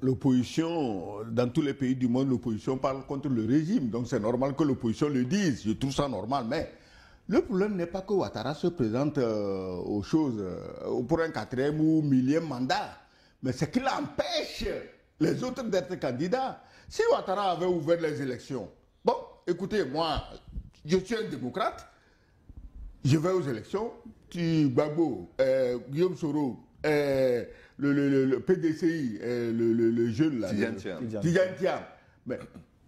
l'opposition, dans tous les pays du monde, l'opposition parle contre le régime. Donc c'est normal que l'opposition le dise. Je trouve ça normal. Mais le problème n'est pas que Ouattara se présente aux choses pour un 4e ou 1000e mandat. Mais c'est qu'il empêche les autres d'être candidats. Si Ouattara avait ouvert les élections, bon, écoutez, moi, je suis un démocrate, je vais aux élections, Gbagbo, Guillaume Soro, le PDCI, le jeune là, Tidjane Thiam. Mais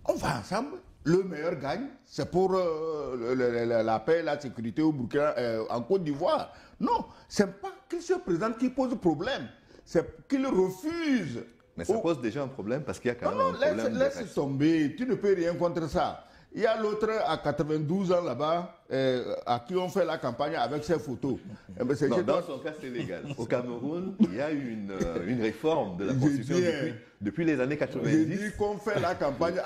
on va ensemble, le meilleur gagne, c'est pour la paix et la sécurité au Burkina, en Côte d'Ivoire. Non, c'est pas qu'il se présente qui pose problème, c'est qu'il refuse. Mais ça pose déjà un problème parce qu'il y a quand même un problème. Laisse tomber, tu ne peux rien contre ça. Il y a l'autre à 92 ans là-bas, à qui on fait la campagne avec ses photos. Non, dans son cas, c'est légal. Au Cameroun, il y a eu une réforme de la Constitution depuis les années 90. J'ai dit qu'on fait la campagne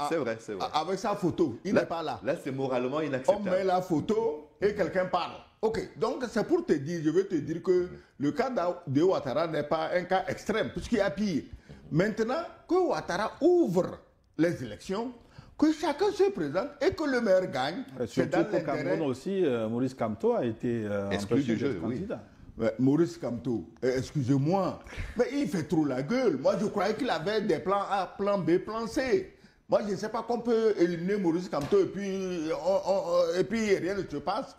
c'est vrai. Avec sa photo. Il n'est pas là. Là, c'est moralement inacceptable. On met la photo et quelqu'un parle. Ok, donc c'est pour te dire, je veux te dire que le cas de Ouattara n'est pas un cas extrême, puisqu'il y a pire. Maintenant que Ouattara ouvre les élections, que chacun se présente et que le maire gagne. Surtout qu'au Cameroun aussi, Maurice Kamto a été exclu du jeu, candidat. Mais Maurice Kamto, excusez-moi, mais il fait trop la gueule. Moi, je croyais qu'il avait des plans A, plan B, plan C. Moi, je ne sais pas qu'on peut éliminer Maurice Kamto et puis rien ne se passe.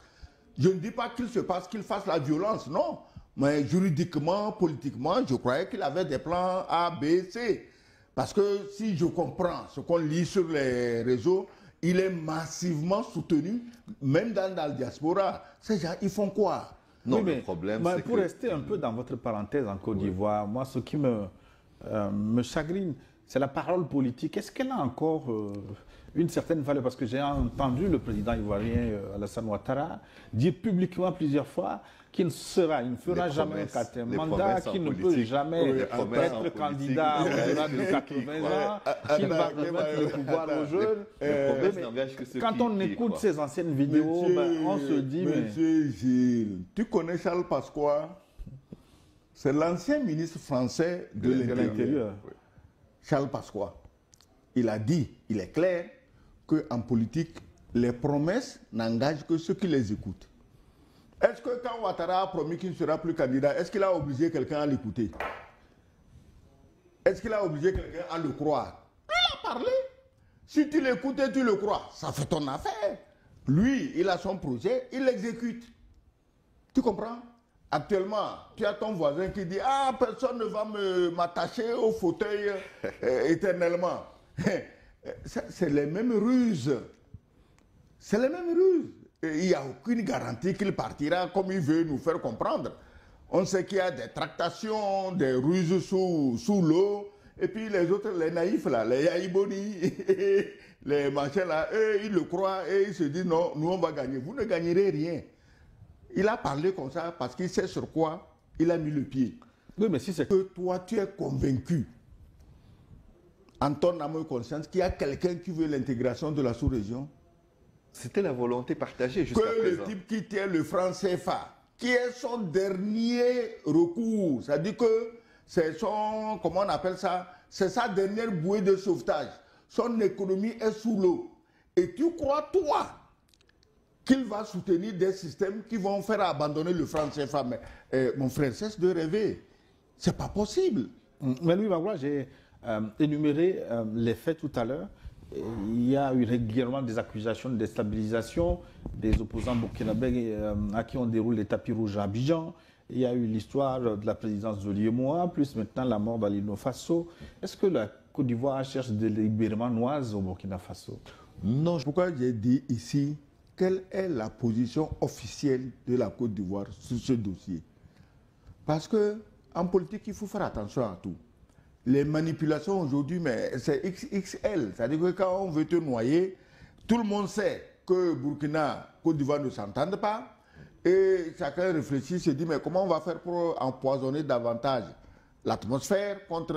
Je ne dis pas qu'il fasse la violence, non. Mais juridiquement, politiquement, je croyais qu'il avait des plans A, B, C. Parce que si je comprends ce qu'on lit sur les réseaux, il est massivement soutenu, même dans la diaspora. Ces gens, ils font quoi? Non, oui, mais, le problème, c'est pour rester un peu dans votre parenthèse en Côte d'Ivoire, moi, ce qui me chagrine, c'est la parole politique. Est-ce qu'elle a encore une certaine valeur? Parce que j'ai entendu le président ivoirien Alassane Ouattara dire publiquement plusieurs fois qu'il ne fera jamais un 4e mandat, qu'il ne peut jamais être candidat au-delà de 80 ans, qu'il va remettre le pouvoir aux jeunes. Quand on écoute ces anciennes vidéos, on se dit... Monsieur Gilles, tu connais Charles Pasqua? C'est l'ancien ministre français de l'Intérieur. Charles Pasqua. Il a dit, il est clair, qu'en politique, les promesses n'engagent que ceux qui les écoutent. Est-ce que quand Ouattara a promis qu'il ne sera plus candidat, est-ce qu'il a obligé quelqu'un à l'écouter? Est-ce qu'il a obligé quelqu'un à le croire? Il a parlé. Si tu l'écoutes et tu le crois, ça fait ton affaire. Lui, il a son projet, il l'exécute. Tu comprends? Actuellement, tu as ton voisin qui dit « Ah, personne ne va m'attacher au fauteuil éternellement. » C'est les mêmes ruses. C'est les mêmes ruses. Et il n'y a aucune garantie qu'il partira comme il veut nous faire comprendre. On sait qu'il y a des tractations, des ruses sous l'eau. Et puis les autres, les naïfs là, les Yaïboni, les machins là, eux, ils le croient et ils se disent « Non, nous on va gagner. » Vous ne gagnerez rien. Il a parlé comme ça parce qu'il sait sur quoi il a mis le pied. Oui, mais si c'est que toi, tu es convaincu, en ton âme et conscience, qu'il y a quelqu'un qui veut l'intégration de la sous-région. C'était la volonté partagée jusqu'à présent. Que le type qui tient le franc CFA, qui est son dernier recours, c'est-à-dire que c'est son, comment on appelle ça, c'est sa dernière bouée de sauvetage. Son économie est sous l'eau. Et tu crois, toi, qu'il va soutenir des systèmes qui vont faire abandonner le franc CFA. Mais mon frère, cesse de rêver. C'est pas possible. Mais Louis Magloire, j'ai énuméré les faits tout à l'heure. Il y a eu régulièrement des accusations de déstabilisation des opposants burkinabés à qui on déroule les tapis rouges à Abidjan. Il y a eu l'histoire de la présidence de l'IEMOA, plus maintenant la mort d'Alino Faso. Est-ce que la Côte d'Ivoire cherche délibérément noise au Burkina Faso? Non. Pourquoi j'ai dit ici, quelle est la position officielle de la Côte d'Ivoire sur ce dossier? Parce qu'en politique, il faut faire attention à tout. Les manipulations aujourd'hui, mais c'est XXL. C'est-à-dire que quand on veut te noyer, tout le monde sait que Burkina, Côte d'Ivoire ne s'entendent pas. Et chacun réfléchit, se dit, mais comment on va faire pour empoisonner davantage l'atmosphère contre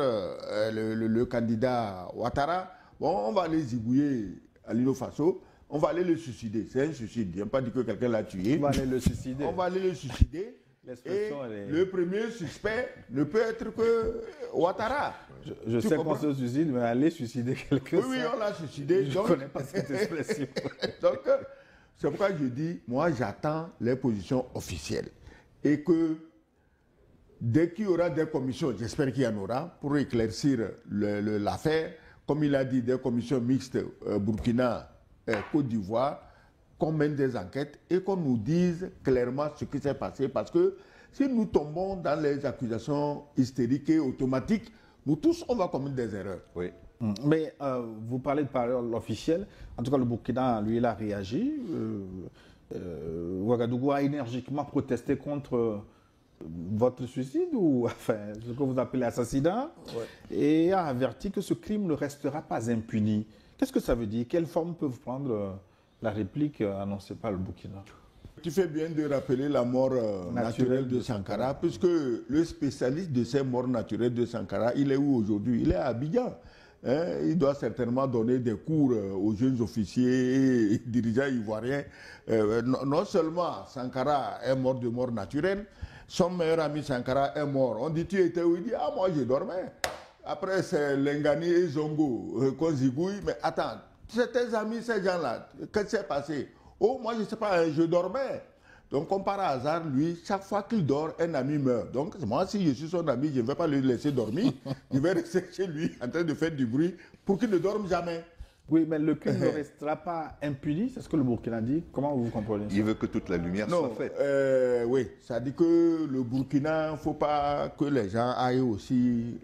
le candidat Ouattara? Bon, on va aller zigouiller Alino Faso. On va aller le suicider. C'est un suicide. Il n'y a pas dit que quelqu'un l'a tué. On va aller le suicider. On va aller le suicider. Et le premier suspect ne peut être que Ouattara. Je sais qu'on se suicide, mais aller suicider quelqu'un. Oui, on l'a suicidé. Je ne connais pas cette expression. Donc, c'est pourquoi je dis, moi, j'attends les positions officielles. Et que dès qu'il y aura des commissions, j'espère qu'il y en aura, pour éclaircir l'affaire, comme il a dit, des commissions mixtes Burkina, Côte d'Ivoire, qu'on mène des enquêtes et qu'on nous dise clairement ce qui s'est passé. Parce que si nous tombons dans les accusations hystériques et automatiques, nous tous, on va commettre des erreurs. Oui. Mais vous parlez de parole officielle. En tout cas, le Burkina, lui, il a réagi. Ouagadougou a énergiquement protesté contre votre suicide, ou enfin, ce que vous appelez assassinat, et a averti que ce crime ne restera pas impuni. Qu'est-ce que ça veut dire? Quelle forme peut prendre la réplique annoncée par le Burkina? Tu fais bien de rappeler la mort naturelle de Sankara, puisque le spécialiste de ces morts naturelles de Sankara, il est où aujourd'hui? Il est à Abidjan. Il doit certainement donner des cours aux jeunes officiers et dirigeants ivoiriens. Non seulement Sankara est mort de mort naturelle, son meilleur ami Sankara est mort. On dit, tu étais où? Il dit, ah, moi je dormais. Après, c'est Lengani et Zongo qu'on zigouille. Mais attends, c'est tes amis, ces gens-là, qu'est-ce qui s'est passé? Oh, moi je ne sais pas, je dormais. Donc, comme par hasard, lui, chaque fois qu'il dort, un ami meurt. Donc, moi, si je suis son ami, je ne vais pas le laisser dormir. Je vais rester chez lui en train de faire du bruit pour qu'il ne dorme jamais. Oui, mais le crime ne restera pas impuni, c'est ce que le Burkina dit. Comment vous comprenez ça? Il veut que toute la lumière soit faite. Oui, ça dit que le Burkina, il ne faut pas que les gens aillent aussi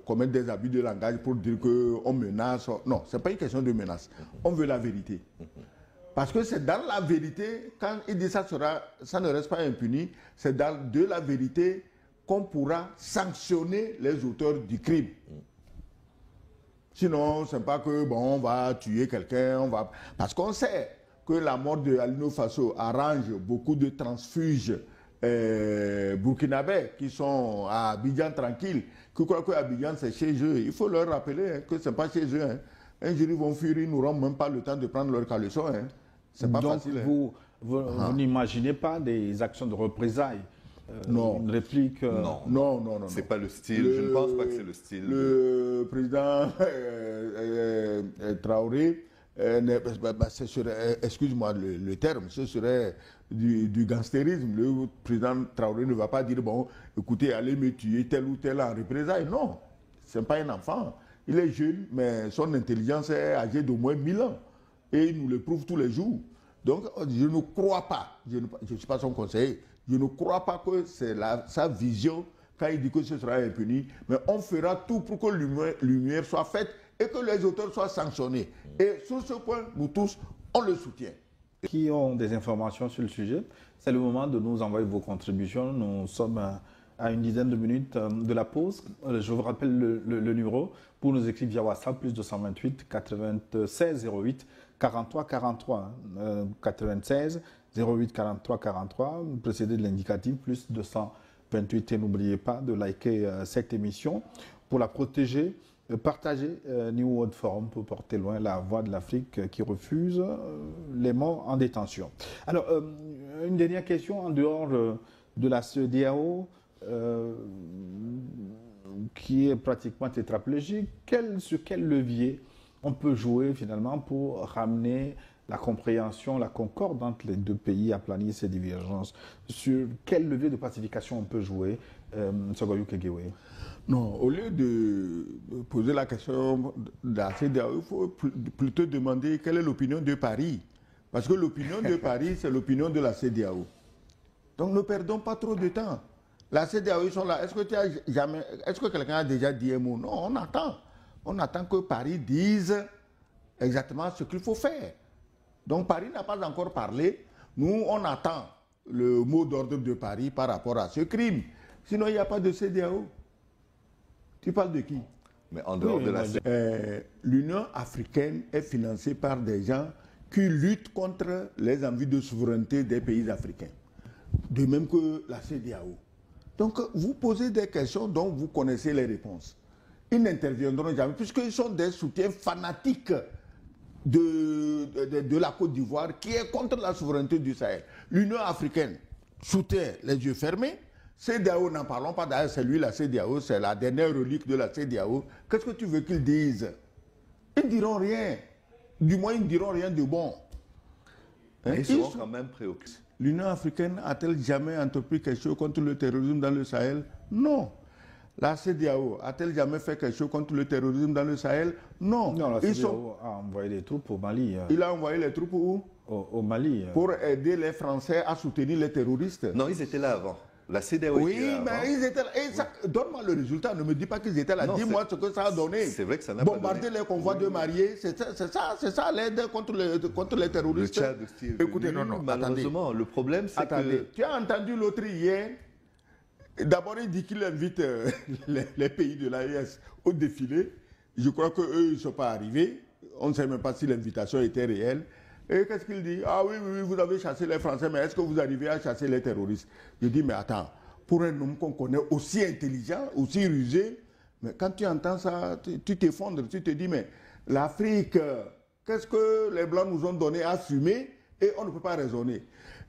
commettre des abus de langage pour dire qu'on menace. Non, ce n'est pas une question de menace. On veut la vérité. Parce que c'est dans la vérité, quand il dit ça ne reste pas impuni, c'est dans de la vérité qu'on pourra sanctionner les auteurs du crime. Sinon, ce n'est pas que, bon, on va tuer quelqu'un, parce qu'on sait que la mort de Alino Faso arrange beaucoup de transfuges burkinabés qui sont à Abidjan tranquille, qui croient que Abidjan c'est chez eux. Il faut leur rappeler que ce n'est pas chez eux. Un jour, ils vont fuir, ils n'auront même pas le temps de prendre leur caleçon. C'est pas facile. Donc, vous n'imaginez pas des actions de représailles? Non. Une réplique Non. C'est pas le style. Je ne pense pas que c'est le style. Le président Traoré, excuse-moi le terme, ce serait du gangstérisme. Le président Traoré ne va pas dire, bon, écoutez, allez me tuer tel ou tel en représailles. Non, ce n'est pas un enfant. Il est jeune, mais son intelligence est âgée d'au moins 1000 ans. Et il nous le prouve tous les jours. Donc, je ne crois pas, je ne suis pas son conseiller, je ne crois pas que c'est sa vision quand il dit que ce sera impuni, mais on fera tout pour que lumière soit faite et que les auteurs soient sanctionnés. Et sur ce point, nous tous, on le soutient. Qui ont des informations sur le sujet, c'est le moment de nous envoyer vos contributions. Nous sommes à une dizaine de minutes de la pause. Je vous rappelle le numéro pour nous écrire via WhatsApp, plus 228 96 08 43 43. 96 08 43 43, précédé de l'indicatif, plus 228. Et n'oubliez pas de liker cette émission pour la protéger. Partagez New World Forum pour porter loin la voix de l'Afrique qui refuse les morts en détention. Alors, une dernière question en dehors de la CEDEAO, qui est pratiquement tétraplégique. Sur quel levier on peut jouer finalement pour ramener la compréhension, la concorde entre les deux pays, aplanir ces divergences? Sur quel levier de pacification on peut jouer, Sogoyou Kegewe? Non, au lieu de poser la question de la CEDEAO, il faut plutôt demander quelle est l'opinion de Paris. Parce que l'opinion de Paris, c'est l'opinion de la CEDEAO. Donc ne perdons pas trop de temps. La CEDEAO, ils sont là. Est-ce que quelqu'un a déjà dit un mot? Non, on attend. On attend que Paris dise exactement ce qu'il faut faire. Donc Paris n'a pas encore parlé. Nous, on attend le mot d'ordre de Paris par rapport à ce crime. Sinon, il n'y a pas de CEDEAO. Tu parles de qui? Mais en dehors de la l'Union africaine est financée par des gens qui luttent contre les envies de souveraineté des pays africains. De même que la CEDEAO. Donc, vous posez des questions dont vous connaissez les réponses. Ils n'interviendront jamais, puisqu'ils sont des soutiens fanatiques de la Côte d'Ivoire qui est contre la souveraineté du Sahel. L'Union africaine, sous terre, les yeux fermés. CEDEAO, n'en parlons pas, d'ailleurs, c'est lui la CEDEAO, c'est la dernière relique de la CEDEAO. Qu'est-ce que tu veux qu'ils disent? Ils ne diront rien. Du moins, ils ne diront rien de bon. Hein, ils seront quand même préoccupés. L'Union africaine a-t-elle jamais entrepris quelque chose contre le terrorisme dans le Sahel? Non. La CEDEAO a-t-elle jamais fait quelque chose contre le terrorisme dans le Sahel? Non. Non, la CEDEAO a envoyé des troupes au Mali. Il a envoyé les troupes où? Au Mali. Pour aider les Français à soutenir les terroristes. Non, ils étaient là avant. La CEDEAO était là avant. Mais ils étaient là. Et donne-moi le résultat. Ne me dis pas qu'ils étaient là. Dis-moi ce que ça a donné. C'est vrai que ça n'a pas donné. Bombarder les convois de mariés, c'est ça l'aide contre les terroristes. Le Tchad aussi est Écoutez, venu. non, Malheureusement, attendez. le problème, c'est que... Tu as entendu l'autre hier. D'abord, il dit qu'il invite les pays de l'AES au défilé. Je crois qu'eux, ils ne sont pas arrivés. On ne sait même pas si l'invitation était réelle. Et qu'est-ce qu'il dit? Ah oui, vous avez chassé les Français, mais est-ce que vous arrivez à chasser les terroristes? Je dis, mais attends, pour un homme qu'on connaît aussi intelligent, aussi rusé, mais quand tu entends ça, tu t'effondres, tu te dis, mais l'Afrique, qu'est-ce que les Blancs nous ont donné à fumer et on ne peut pas raisonner?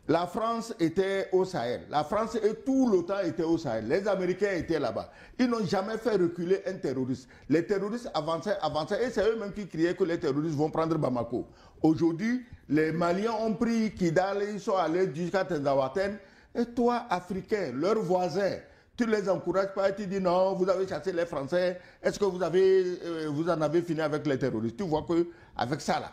La France était au Sahel. La France et tout l'OTAN était au Sahel. Les Américains étaient là-bas. Ils n'ont jamais fait reculer un terroriste. Les terroristes avançaient et c'est eux-mêmes qui criaient que les terroristes vont prendre Bamako. Aujourd'hui, les Maliens ont pris Kidal, ils sont allés jusqu'à Tenzawatène. Et toi, Africain, leurs voisins, tu les encourages pas et tu dis non, vous avez chassé les Français. Est-ce que vous en avez fini avec les terroristes? Tu vois qu'avec ça là,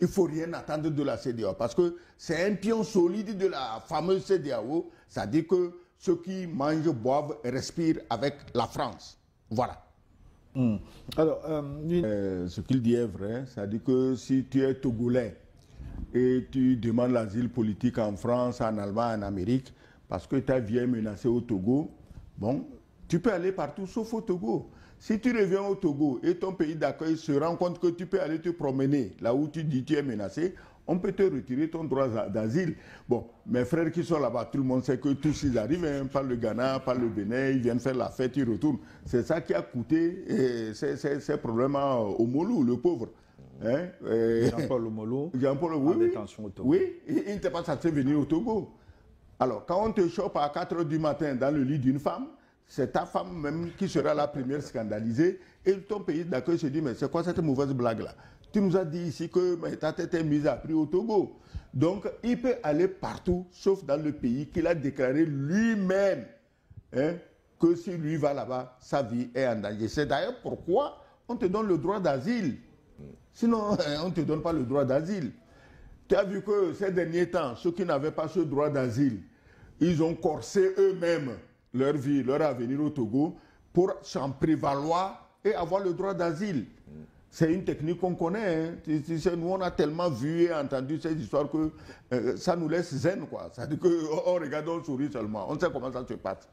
il ne faut rien attendre de la CEDEAO parce que c'est un pion solide de la fameuse CEDEAO. Ça dit que ceux qui mangent, boivent et respirent avec la France. Voilà. Alors, ce qu'il dit est vrai. Ça dit que si tu es Togolais et tu demandes l'asile politique en France, en Allemagne, en Amérique, parce que ta vie est menacée au Togo, bon, tu peux aller partout sauf au Togo. Si tu reviens au Togo et ton pays d'accueil se rend compte que tu peux aller te promener là où tu dis que tu es menacé, on peut te retirer ton droit d'asile. Bon, mes frères qui sont là-bas, tout le monde sait que tous ils arrivent, hein, par le Ghana, par le Bénin, ils viennent faire la fête, ils retournent. C'est ça qui a coûté ces problèmes au Molou, le pauvre. Hein, Jean-Paul Omolo, en détention au Togo. Oui, il n'était pas censé venir au Togo. Alors, quand on te chope à 4 h du matin dans le lit d'une femme, c'est ta femme même qui sera la première scandalisée. Et ton pays d'accueil se dit, mais c'est quoi cette mauvaise blague-là? Tu nous as dit ici que ta tête est mise à prix au Togo. Donc, il peut aller partout, sauf dans le pays qu'il a déclaré lui-même, hein, que si lui va là-bas, sa vie est en danger. C'est d'ailleurs pourquoi on te donne le droit d'asile. Sinon, on ne te donne pas le droit d'asile. Tu as vu que ces derniers temps, ceux qui n'avaient pas ce droit d'asile, ils ont corsé eux-mêmes leur vie, leur avenir au Togo pour s'en prévaloir et avoir le droit d'asile. C'est une technique qu'on connaît. Hein. Nous, on a tellement vu et entendu ces histoires que ça nous laisse zen, quoi. Ça veut dire qu'on regarde, on sourit seulement. On sait comment ça se passe.